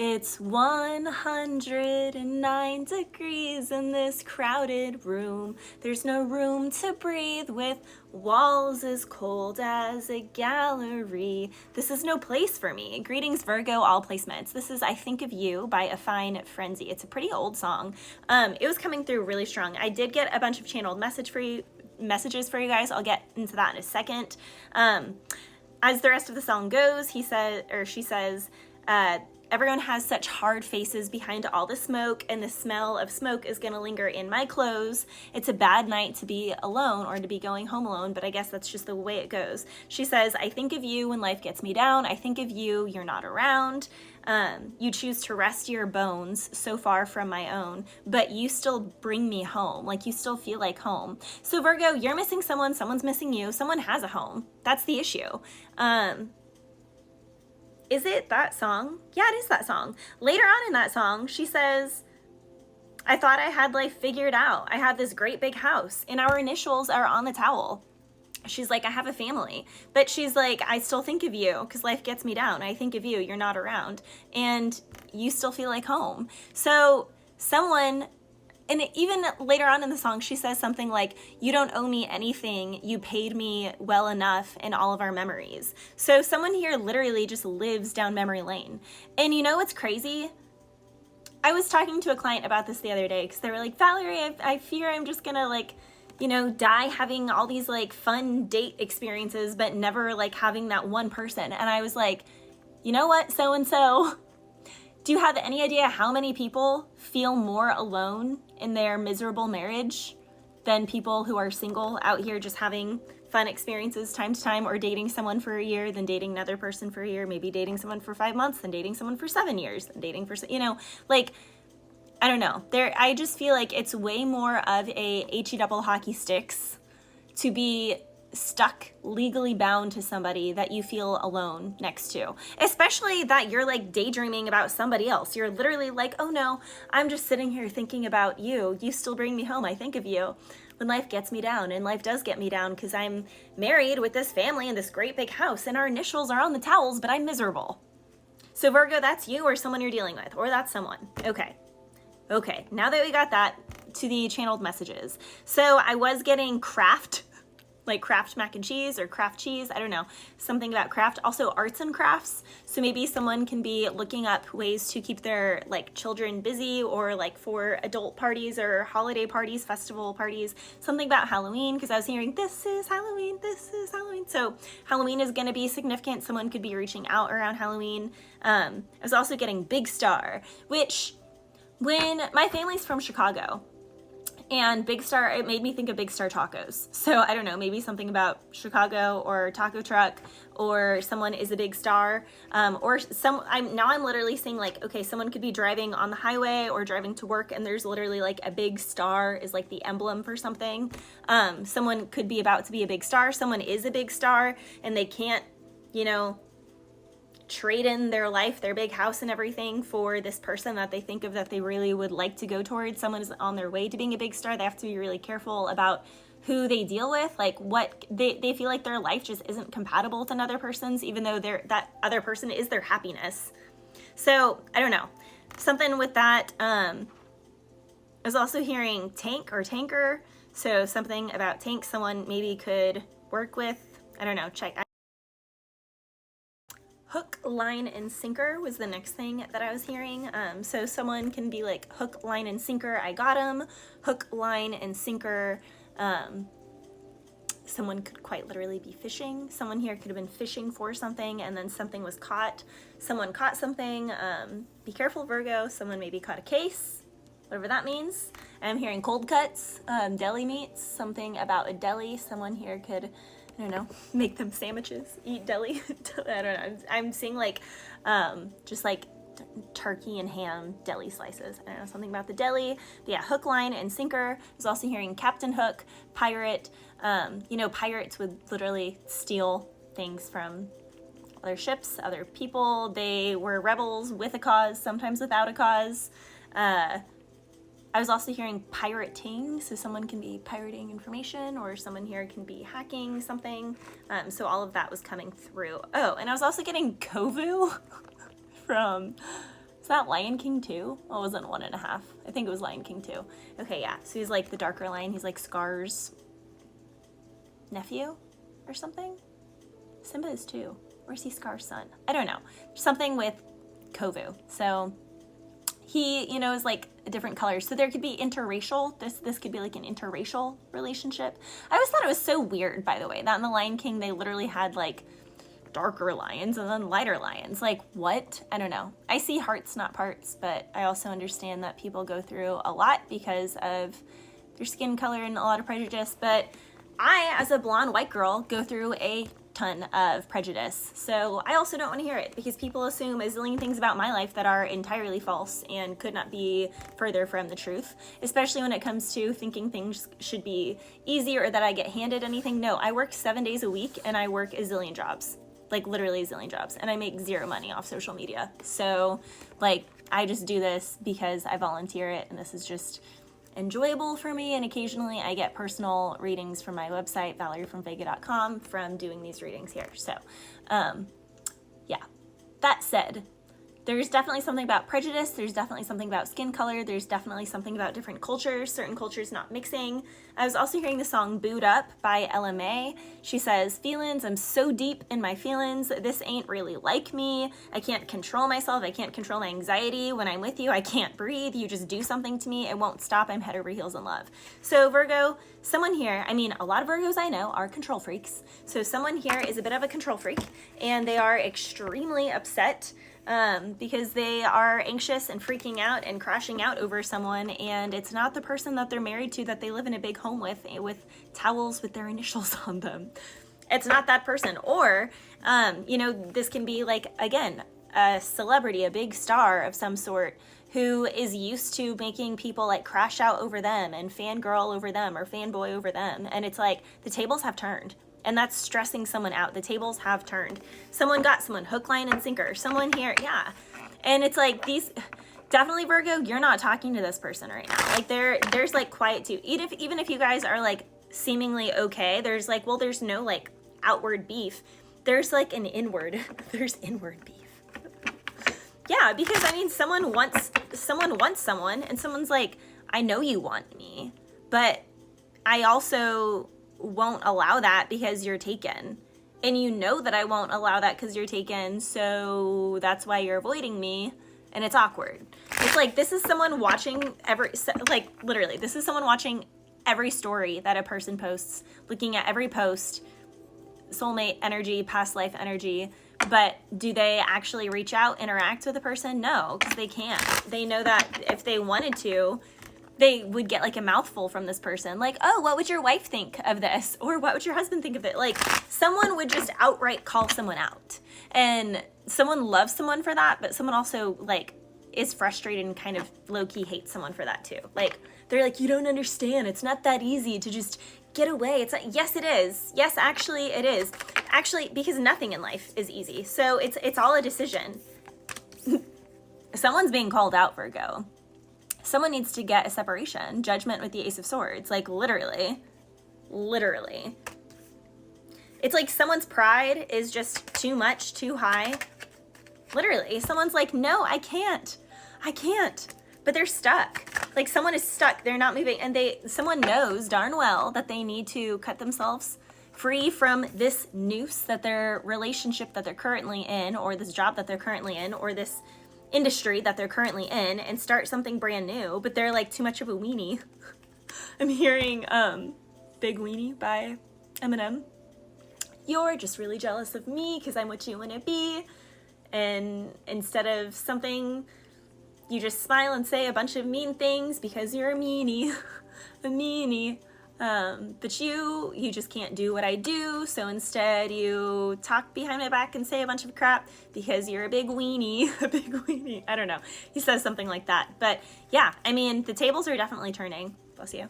It's 109 degrees in this crowded room. There's no room to breathe with walls as cold as a gallery. This is no place for me. Greetings, Virgo, all placements. This is I Think of You by A Fine Frenzy. It's a pretty old song. It was coming through really strong. I did get a bunch of channeled messages for you guys. I'll get into that in a second. As the rest of the song goes, she says, everyone has such hard faces behind all the smoke, and the smell of smoke is gonna linger in my clothes. It's a bad night to be alone or to be going home alone, but I guess that's just the way it goes. She says, I think of you when life gets me down. I think of you, you're not around. You choose to rest your bones so far from my own, but you still bring me home. Like, you still feel like home. So Virgo, you're missing someone, someone's missing you, someone has a home. That's the issue. Is it that song? Yeah, it is that song. Later on in that song, she says, I thought I had life figured out. I have this great big house and our initials are on the towel. She's like, I have a family, but she's like, I still think of you because life gets me down. I think of you, you're not around, and you still feel like home. So someone, and even later on in the song, she says something like, you don't owe me anything. You paid me well enough in all of our memories. So someone here literally just lives down memory lane. And you know what's crazy? I was talking to a client about this the other day because they were like, Valerie, I fear I'm just gonna die having all these fun date experiences, but never having that one person. And I was like, you know what, so-and-so, do you have any idea how many people feel more alone in their miserable marriage than people who are single out here just having fun experiences time to time, or dating someone for a year, then dating another person for a year, maybe dating someone for 5 months, then dating someone for 7 years, then dating for, I don't know. I just feel like it's way more of a HE double hockey sticks to be stuck legally bound to somebody that you feel alone next to, especially that you're daydreaming about somebody else. You're literally like, oh no, I'm just sitting here thinking about you. You still bring me home. I think of you when life gets me down, and life does get me down because I'm married with this family and this great big house and our initials are on the towels, but I'm miserable. So Virgo, that's you or someone you're dealing with, or that's someone. Okay, now that we got that to the channeled messages. So I was getting Kraft, like Kraft mac and cheese or Kraft cheese, I don't know, something about Kraft. Also arts and crafts. So maybe someone can be looking up ways to keep their children busy, or for adult parties or holiday parties, festival parties, something about Halloween, because I was hearing this is Halloween, this is Halloween. So Halloween is gonna be significant. Someone could be reaching out around Halloween. I was also getting Big Star, which, when my family's from Chicago, and Big Star, it made me think of Big Star tacos. So I don't know, maybe something about Chicago or taco truck, or someone is a big star, or I'm literally saying okay, someone could be driving on the highway or driving to work, and there's literally a big star is the emblem for something. Someone could be about to be a big star. Someone is a big star and they can't, trade in their life, their big house and everything for this person that they think of that they really would like to go towards. Someone is on their way to being a big star. They have to be really careful about who they deal with, what they feel like their life just isn't compatible with another person's, even though that other person is their happiness. So I don't know, something with that. I was also hearing tank or tanker, so something about tank someone maybe could work with. I don't know, check. Hook, line, and sinker was the next thing that I was hearing. So someone can be like, hook, line, and sinker, I got him. Hook, line, and sinker. Someone could quite literally be fishing. Someone here could have been fishing for something and then something was caught. Someone caught something. Be careful, Virgo. Someone maybe caught a case, whatever that means. I'm hearing cold cuts, deli meats, something about a deli. Someone here could, I don't know, make them sandwiches, eat deli. I don't know. I'm seeing just turkey and ham deli slices. I don't know, something about the deli. But yeah, hook, line, and sinker. I was also hearing Captain Hook, pirate. Pirates would literally steal things from other ships, other people. They were rebels with a cause, sometimes without a cause. I was also hearing pirating, so someone can be pirating information, or someone here can be hacking something. So all of that was coming through. Oh, and I was also getting Kovu from Is that Lion King 2? Oh, it wasn't 1.5. I think it was Lion King 2. Okay, yeah. So he's like the darker lion. He's like Scar's nephew or something. Simba is 2. Or is he Scar's son? I don't know. Something with Kovu. So he, you know, is like a different color. So there could be interracial. This could be like an interracial relationship. I always thought it was so weird, by the way, that in the Lion King they literally had like darker lions and then lighter lions. Like, what? I don't know. I see hearts, not parts, but I also understand that people go through a lot because of their skin color and a lot of prejudice. But I, as a blonde white girl, go through a ton of prejudice. So I also don't want to hear it because people assume a zillion things about my life that are entirely false and could not be further from the truth, especially when it comes to thinking things should be easy or that I get handed anything. No, I work 7 days a week and I work a zillion jobs, like literally a zillion jobs, and I make zero money off social media. So like, I just do this because I volunteer it and this is just enjoyable for me, and occasionally I get personal readings from my website, ValeriefromVega.com, from doing these readings here. So, yeah. That said, there's definitely something about prejudice, there's definitely something about skin color, there's definitely something about different cultures, certain cultures not mixing. I was also hearing the song Booed Up by LMA. She says, feelings, I'm so deep in my feelings, this ain't really like me, I can't control myself, I can't control my anxiety, when I'm with you I can't breathe, you just do something to me, it won't stop, I'm head over heels in love. So Virgo, someone here, I mean, a lot of Virgos I know are control freaks, so someone here is a bit of a control freak, and they are extremely upset because they are anxious and freaking out and crashing out over someone, and it's not the person that they're married to that they live in a big home with towels with their initials on them. It's not that person. Or, you know, this can be like, again, a celebrity, a big star of some sort who is used to making people like crash out over them and fangirl over them or fanboy over them. And it's like the tables have turned. And that's stressing someone out. The tables have turned. Someone got someone hook, line, and sinker. Someone here, yeah. And it's like these, definitely Virgo, you're not talking to this person right now. Like there's like quiet too. Even if you guys are like seemingly okay, there's like, well, there's no like outward beef. There's like an inward, there's inward beef. Yeah, because I mean, someone wants someone, and someone's like, I know you want me, but I also won't allow that because you're taken, and you know that I won't allow that because you're taken, so that's why you're avoiding me, and it's awkward. It's like, this is someone watching literally, this is someone watching every story that a person posts, looking at every post, soulmate energy, past life energy, but do they actually reach out, interact with a person? No, because they can't. They know that if they wanted to, they would get like a mouthful from this person. Like, oh, what would your wife think of this? Or what would your husband think of it? Like, someone would just outright call someone out. And someone loves someone for that, but someone also like is frustrated and kind of low-key hates someone for that too. Like, they're like, you don't understand. It's not that easy to just get away. It's like, yes, it is. Yes, actually it is. Actually, because nothing in life is easy. So it's all a decision. Someone's being called out, Virgo. Someone needs to get a separation. Judgment with the Ace of Swords. Like, literally. Literally. It's like someone's pride is just too much, too high. Literally. Someone's like, no, I can't. I can't. But they're stuck. Like, someone is stuck. They're not moving. And someone knows darn well that they need to cut themselves free from this noose that their relationship that they're currently in, or this job that they're currently in, or this industry that they're currently in, and start something brand new, but they're like too much of a weenie. I'm hearing Big Weenie by Eminem. You're just really jealous of me because I'm what you want to be, and instead of something, you just smile and say a bunch of mean things because you're a meanie. A meanie. But you just can't do what I do, so instead you talk behind my back and say a bunch of crap because you're a big weenie. A big weenie. I don't know. He says something like that. But yeah, I mean, the tables are definitely turning. Bless you.